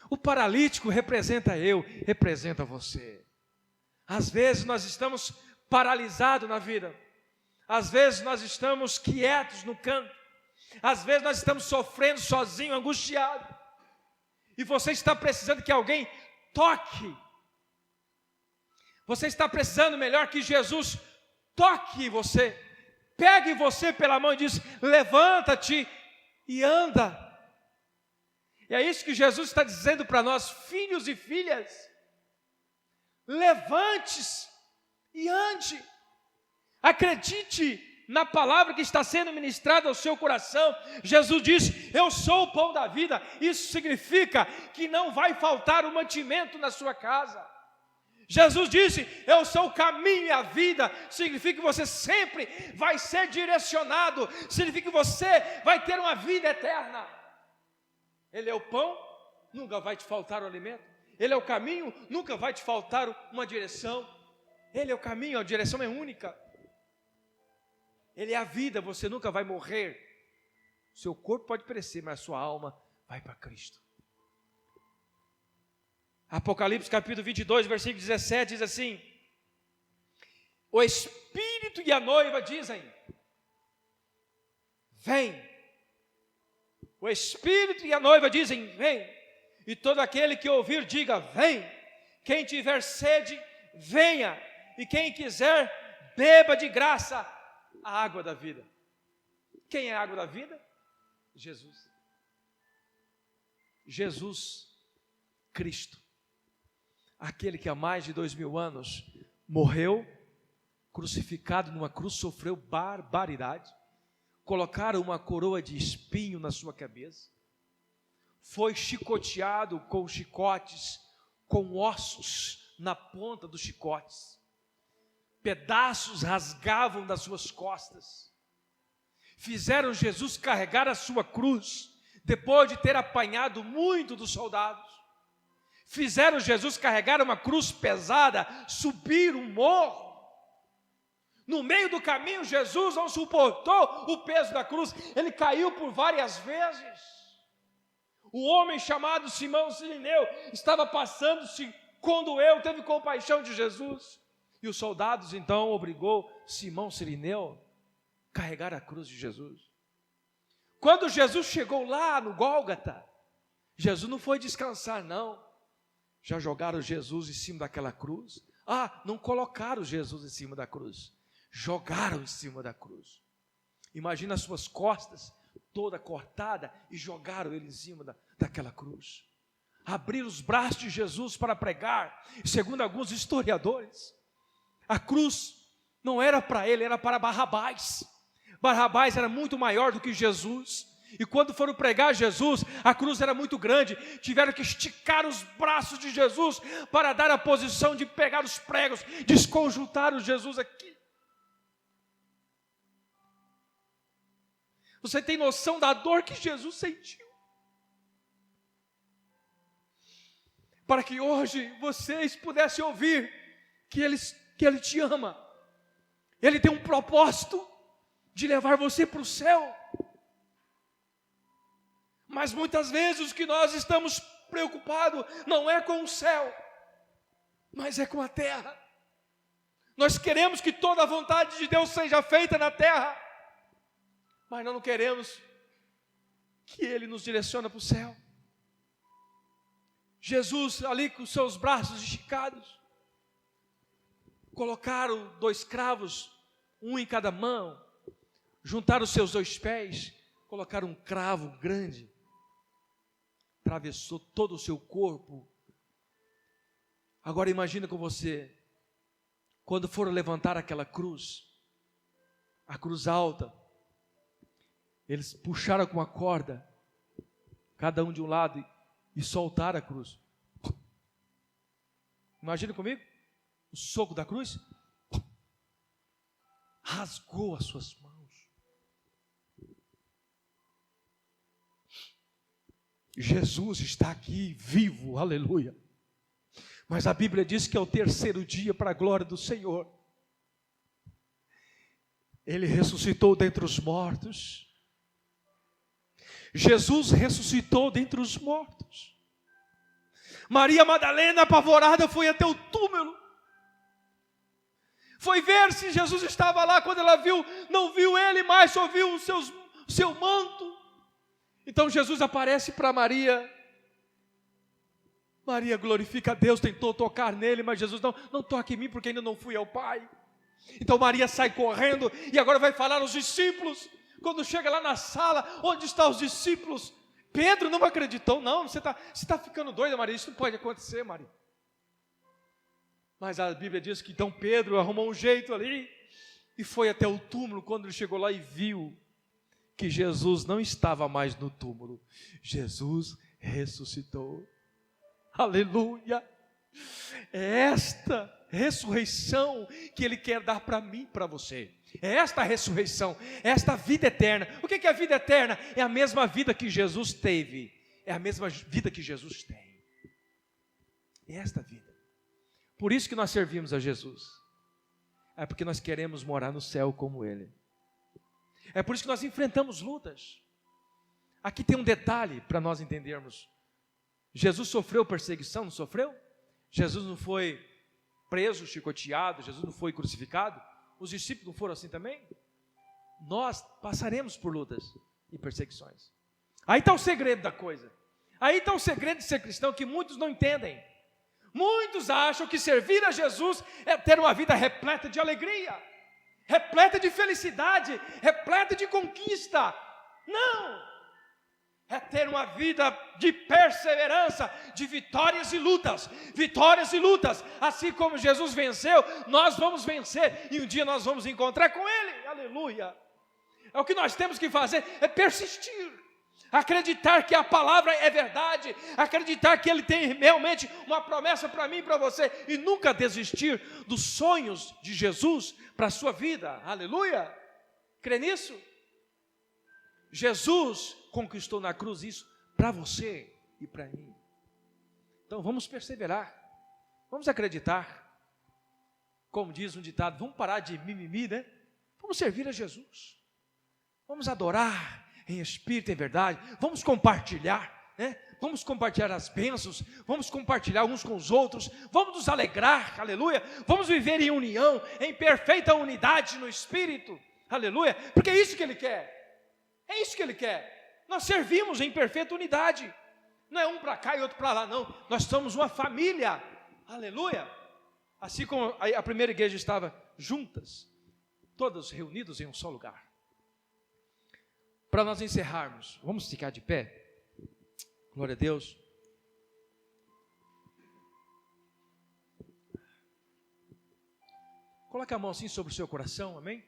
Speaker 2: O paralítico representa eu, representa você. Às vezes nós estamos paralisados na vida, às vezes nós estamos quietos no canto, às vezes nós estamos sofrendo sozinho, angustiado, e você está precisando que alguém toque. Você está precisando melhor que Jesus toque você, pegue você pela mão e diz: levanta-te e anda. E é isso que Jesus está dizendo para nós, filhos e filhas: levante-se e ande. Acredite na palavra que está sendo ministrada ao seu coração. Jesus disse: eu sou o pão da vida. Isso significa que não vai faltar o mantimento na sua casa. Jesus disse: eu sou o caminho e a vida. Significa que você sempre vai ser direcionado, significa que você vai ter uma vida eterna. Ele é o pão, nunca vai te faltar o alimento. Ele é o caminho, nunca vai te faltar uma direção. Ele é o caminho, a direção é única. Ele é a vida, você nunca vai morrer. Seu corpo pode perecer, mas a sua alma vai para Cristo. Apocalipse capítulo 22, versículo 17 diz assim: o Espírito e a noiva dizem: vem. O Espírito e a noiva dizem: vem. E todo aquele que ouvir, diga: vem. Quem tiver sede, venha. E quem quiser, beba de graça a água da vida. Quem é a água da vida? Jesus. Jesus Cristo. Aquele que há mais de 2000 anos morreu, crucificado numa cruz, sofreu barbaridade. Colocaram uma coroa de espinho na sua cabeça. Foi chicoteado com chicotes, com ossos na ponta dos chicotes. Pedaços rasgavam das suas costas. Fizeram Jesus carregar a sua cruz, depois de ter apanhado muito dos soldados. Fizeram Jesus carregar uma cruz pesada, subir um morro. No meio do caminho, Jesus não suportou o peso da cruz, ele caiu por várias vezes. O homem chamado Simão Sirineu estava passando, se condoeu, teve compaixão de Jesus. E os soldados então obrigou Simão Sirineu a carregar a cruz de Jesus. Quando Jesus chegou lá no Gólgota, Jesus não foi descansar não. Já jogaram Jesus em cima daquela cruz? Não colocaram Jesus em cima da cruz. Jogaram em cima da cruz. Imagina as suas costas toda cortada e jogaram ele em cima daquela cruz. Abriram os braços de Jesus para pregar. E segundo alguns historiadores, a cruz não era para ele, era para Barrabás. Barrabás era muito maior do que Jesus. E quando foram pregar Jesus, a cruz era muito grande. Tiveram que esticar os braços de Jesus para dar a posição de pegar os pregos, desconjuntar o Jesus aqui. Você tem noção da dor que Jesus sentiu? Para que hoje vocês pudessem ouvir que Ele te ama. Ele tem um propósito de levar você para o céu. Mas muitas vezes o que nós estamos preocupados não é com o céu, mas é com a terra. Nós queremos que toda a vontade de Deus seja feita na terra, mas nós não queremos que Ele nos direcione para o céu. Jesus ali com seus braços esticados, colocaram 2 cravos, um em cada mão, juntaram os seus 2 pés, colocaram um cravo grande, atravessou todo o seu corpo. Agora imagina com você, quando foram levantar aquela cruz, a cruz alta, eles puxaram com a corda, cada um de um lado, e soltaram a cruz. Imagina comigo, o soco da cruz, rasgou as suas mãos. Jesus está aqui vivo, aleluia. Mas a Bíblia diz que é o 3º dia para a glória do Senhor. Ele ressuscitou dentre os mortos. Jesus ressuscitou dentre os mortos. Maria Madalena, apavorada, foi até o túmulo. Foi ver se Jesus estava lá. Quando ela viu, não viu ele mais, só viu o seu manto. Então Jesus aparece para Maria. Maria glorifica a Deus, tentou tocar nele, mas Jesus não toque em mim, porque ainda não fui ao Pai. Então Maria sai correndo e agora vai falar aos discípulos. Quando chega lá na sala, onde estão os discípulos? Pedro não acreditou, não, você está ficando doida, Maria, isso não pode acontecer, Maria. Mas a Bíblia diz que então Pedro arrumou um jeito ali e foi até o túmulo. Quando ele chegou lá e viu que Jesus não estava mais no túmulo, Jesus ressuscitou. Aleluia! É esta ressurreição que Ele quer dar para mim e para você. É esta ressurreição, é esta vida eterna. O que é a vida eterna? É a mesma vida que Jesus teve, é a mesma vida que Jesus tem. é esta vida. Por isso que nós servimos a Jesus. É porque nós queremos morar no céu como Ele. É por isso que nós enfrentamos lutas. Aqui tem um detalhe para nós entendermos. Jesus sofreu perseguição, não sofreu? Jesus não foi preso, chicoteado, Jesus não foi crucificado? Os discípulos não foram assim também? Nós passaremos por lutas e perseguições. Aí está o segredo da coisa. Aí está o segredo de ser cristão que muitos não entendem. Muitos acham que servir a Jesus é ter uma vida repleta de alegria, repleta de felicidade, repleta de conquista. Não! É ter uma vida de perseverança, de vitórias e lutas. Vitórias e lutas. Assim como Jesus venceu, nós vamos vencer. E um dia nós vamos encontrar com Ele. Aleluia! É o que nós temos que fazer, é persistir. Acreditar que a palavra é verdade. Acreditar que Ele tem realmente uma promessa para mim e para você. E nunca desistir dos sonhos de Jesus para a sua vida. Aleluia! Crê nisso? Jesus conquistou na cruz isso para você e para mim. Então vamos perseverar, vamos acreditar. Como diz um ditado, vamos parar de mimimi, né? Vamos servir a Jesus, vamos adorar em espírito e em verdade, vamos compartilhar, né? Vamos compartilhar as bênçãos, vamos compartilhar uns com os outros, vamos nos alegrar, aleluia, vamos viver em união, em perfeita unidade no Espírito, aleluia, porque é isso que Ele quer, é isso que Ele quer. Nós servimos em perfeita unidade, não é um para cá e outro para lá, não, nós somos uma família, aleluia, assim como a primeira igreja estava juntas, todas reunidas em um só lugar. Para nós encerrarmos, vamos ficar de pé, glória a Deus. Coloque a mão assim sobre o seu coração, amém?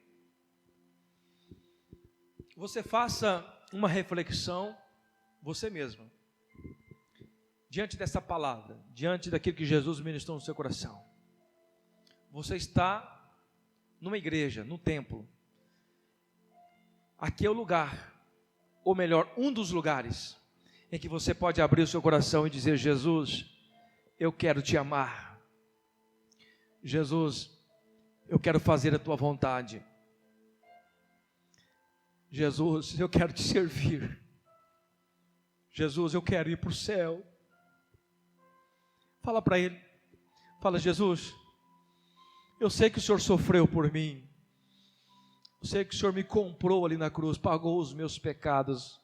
Speaker 2: Você faça uma reflexão, você mesmo, diante dessa palavra, diante daquilo que Jesus ministrou no seu coração. Você está numa igreja, num templo. Aqui é o lugar, ou melhor, um dos lugares, em que você pode abrir o seu coração e dizer: Jesus, eu quero te amar. Jesus, eu quero fazer a tua vontade. Jesus, eu quero te servir. Jesus, eu quero ir para o céu. Fala para Ele. Fala: Jesus, eu sei que o Senhor sofreu por mim. Eu sei que o Senhor me comprou ali na cruz, pagou os meus pecados.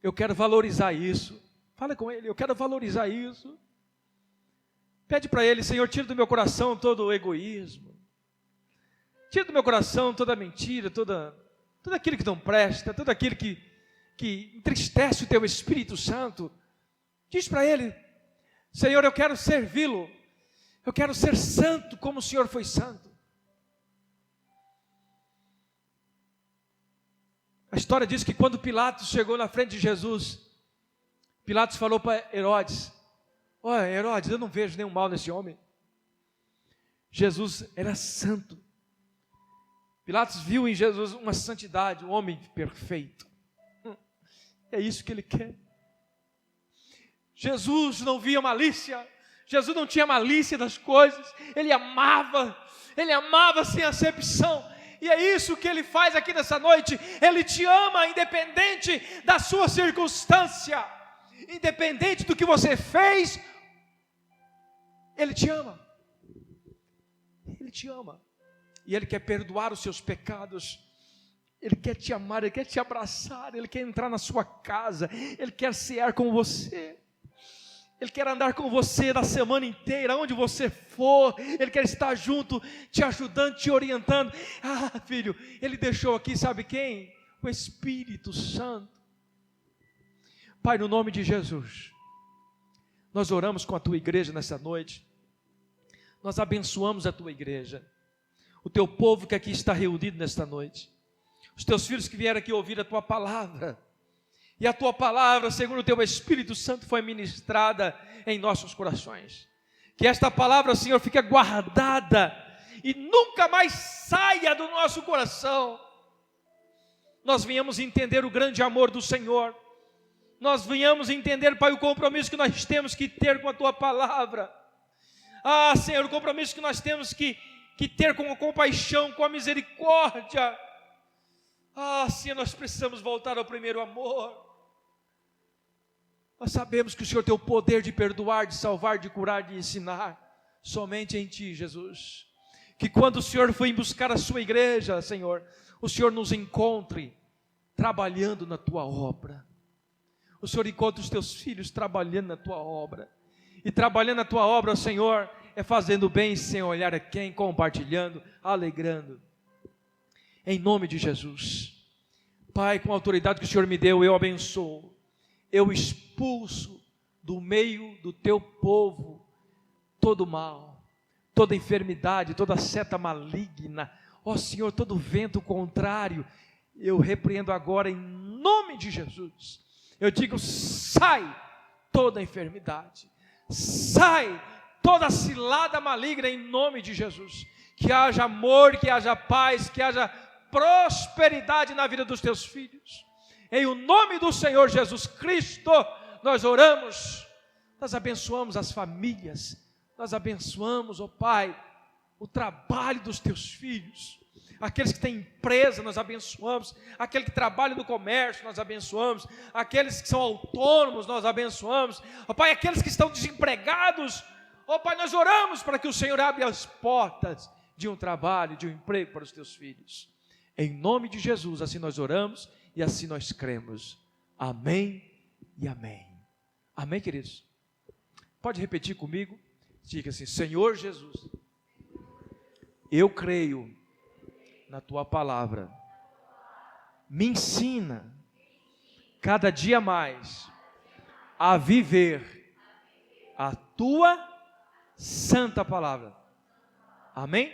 Speaker 2: Eu quero valorizar isso. Fala com Ele: eu quero valorizar isso. Pede para Ele: Senhor, tira do meu coração todo o egoísmo. Tira do meu coração toda a mentira, tudo aquilo que não presta, tudo aquilo que entristece o teu Espírito Santo. Diz para Ele: Senhor, eu quero servi-lo, eu quero ser santo como o Senhor foi santo. A história diz que quando Pilatos chegou na frente de Jesus, Pilatos falou para Herodes: olha, Herodes, eu não vejo nenhum mal nesse homem. Jesus era santo. Pilatos viu em Jesus uma santidade, um homem perfeito. É isso que Ele quer. Jesus não via malícia, Jesus não tinha malícia das coisas, Ele amava sem acepção. E é isso que Ele faz aqui nessa noite. Ele te ama independente da sua circunstância, independente do que você fez. Ele te ama. Ele te ama. E Ele quer perdoar os seus pecados. Ele quer te amar, Ele quer te abraçar, Ele quer entrar na sua casa, Ele quer cear com você, Ele quer andar com você na semana inteira, onde você for, Ele quer estar junto, te ajudando, te orientando. Ah, filho, Ele deixou aqui, sabe quem? O Espírito Santo. Pai, no nome de Jesus, nós oramos com a Tua igreja nessa noite, nós abençoamos a Tua igreja, o Teu povo que aqui está reunido nesta noite, os Teus filhos que vieram aqui ouvir a Tua palavra, e a Tua palavra, segundo o Teu Espírito Santo, foi ministrada em nossos corações. Que esta palavra, Senhor, fique guardada e nunca mais saia do nosso coração. Nós viemos entender o grande amor do Senhor. nós venhamos entender, Pai, o compromisso que nós temos que ter com a Tua palavra. Ah, Senhor, o compromisso que nós temos que ter com a compaixão, com a misericórdia. Ah, Senhor, nós precisamos voltar ao primeiro amor. Nós sabemos que o Senhor tem o poder de perdoar, de salvar, de curar, de ensinar. Somente em Ti, Jesus. Que quando o Senhor for buscar a sua igreja, Senhor, o Senhor nos encontre trabalhando na Tua obra. O Senhor encontra os Teus filhos trabalhando na Tua obra. E trabalhando na Tua obra, Senhor, é fazendo bem sem olhar a quem, compartilhando, alegrando. Em nome de Jesus. Pai, com a autoridade que o Senhor me deu, eu abençoo. Eu expulso do meio do Teu povo todo mal, toda enfermidade, toda seta maligna. Ó Senhor, todo vento contrário, eu repreendo agora em nome de Jesus. Eu digo, sai toda enfermidade, sai toda cilada maligna em nome de Jesus. Que haja amor, que haja paz, que haja prosperidade na vida dos Teus filhos. Em o nome do Senhor Jesus Cristo, nós oramos, nós abençoamos as famílias, nós abençoamos, ó Pai, o trabalho dos Teus filhos. Aqueles que têm empresa, nós abençoamos. Aquele que trabalha no comércio, nós abençoamos. Aqueles que são autônomos, nós abençoamos. Ó Pai, aqueles que estão desempregados, ó Pai, nós oramos para que o Senhor abra as portas de um trabalho, de um emprego para os Teus filhos. Em nome de Jesus, assim nós oramos e assim nós cremos. Amém e amém. Amém, queridos? Pode repetir comigo? Diga assim: Senhor Jesus, eu creio na Tua palavra, me ensina cada dia mais a viver a Tua santa palavra. Amém?